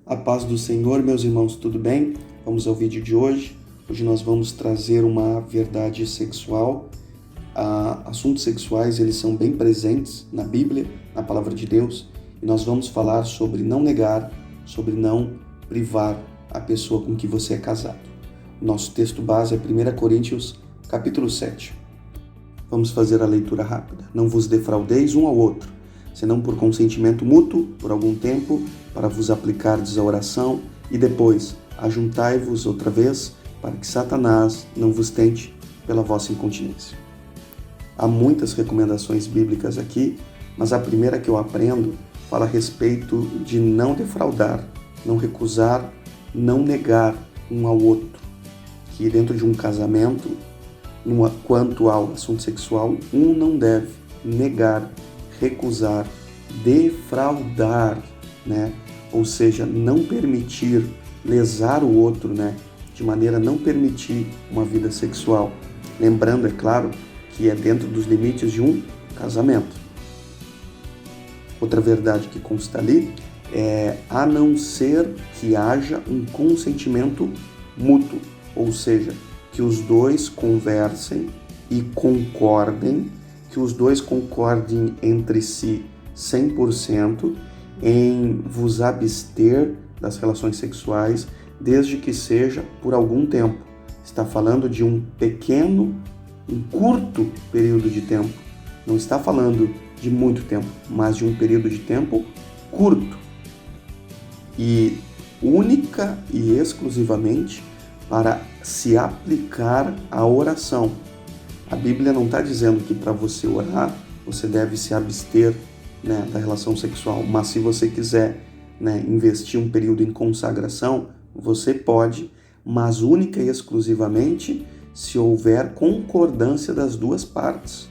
A paz do Senhor, meus irmãos, tudo bem? Vamos ao vídeo de hoje. Hoje nós vamos trazer uma verdade sexual. Assuntos sexuais, eles são bem presentes na Bíblia, na Palavra de Deus, e nós vamos falar sobre não negar, sobre não privar a pessoa com que você é casado. O nosso texto base é 1 Coríntios, capítulo 7. Vamos fazer a leitura rápida. Não vos defraudeis um ao outro, senão por consentimento mútuo, por algum tempo, para vos aplicardes a oração, e depois ajuntai-vos outra vez, para que Satanás não vos tente pela vossa incontinência. Há muitas recomendações bíblicas aqui, mas a primeira que eu aprendo fala a respeito de não defraudar, não recusar, não negar um ao outro. Que dentro de um casamento, quanto ao assunto sexual, um não deve negar, recusar, defraudar, né? Ou seja, não permitir lesar o outro, né? De maneira a não permitir uma vida sexual. Lembrando, é claro, que é dentro dos limites de um casamento. Outra verdade que consta ali é a não ser que haja um consentimento mútuo, ou seja, que os dois conversem e concordem, que os dois concordem entre si 100% em vos abster das relações sexuais, desde que seja por algum tempo. Está falando de um curto período de tempo. Não está falando de muito tempo, mas de um período de tempo curto. E única e exclusivamente para se aplicar à oração. A Bíblia não está dizendo que para você orar, você deve se abster, né, da relação sexual. Mas se você quiser, né, investir um período em consagração, você pode, mas única e exclusivamente se houver concordância das duas partes.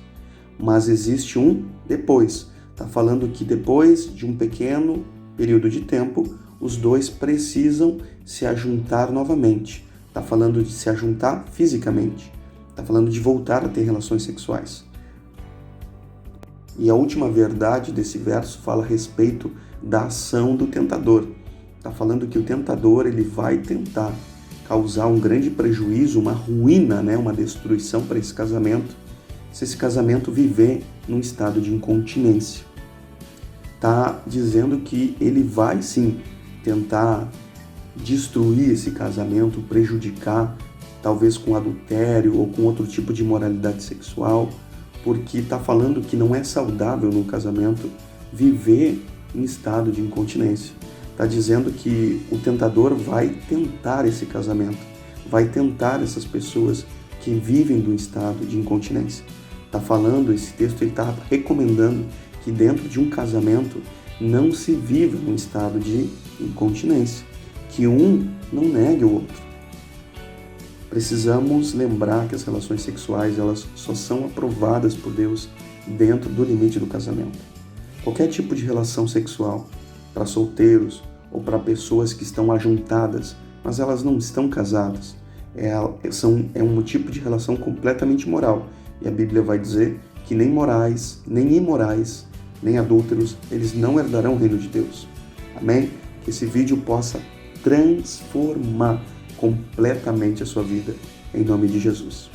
Mas existe um depois. Está falando que depois de um pequeno período de tempo, os dois precisam se ajuntar novamente. Está falando de se ajuntar fisicamente. Está falando de voltar a ter relações sexuais. E a última verdade desse verso fala a respeito da ação do tentador. Está falando que o tentador ele vai tentar causar um grande prejuízo, uma ruína, né? Uma destruição para esse casamento, se esse casamento viver num estado de incontinência. Está dizendo que ele vai sim tentar destruir esse casamento, prejudicar, talvez com adultério ou com outro tipo de imoralidade sexual, porque está falando que não é saudável no casamento viver em estado de incontinência. Está dizendo que o tentador vai tentar esse casamento, vai tentar essas pessoas que vivem do estado de incontinência. Está falando, esse texto está recomendando que dentro de um casamento não se viva num estado de incontinência, que um não negue o outro. Precisamos lembrar que as relações sexuais elas só são aprovadas por Deus dentro do limite do casamento. Qualquer tipo de relação sexual, para solteiros ou para pessoas que estão ajuntadas, mas elas não estão casadas, é um tipo de relação completamente imoral. E a Bíblia vai dizer que nem morais, nem imorais, nem adúlteros, eles não herdarão o reino de Deus. Amém? Que esse vídeo possa transformar completamente a sua vida, em nome de Jesus.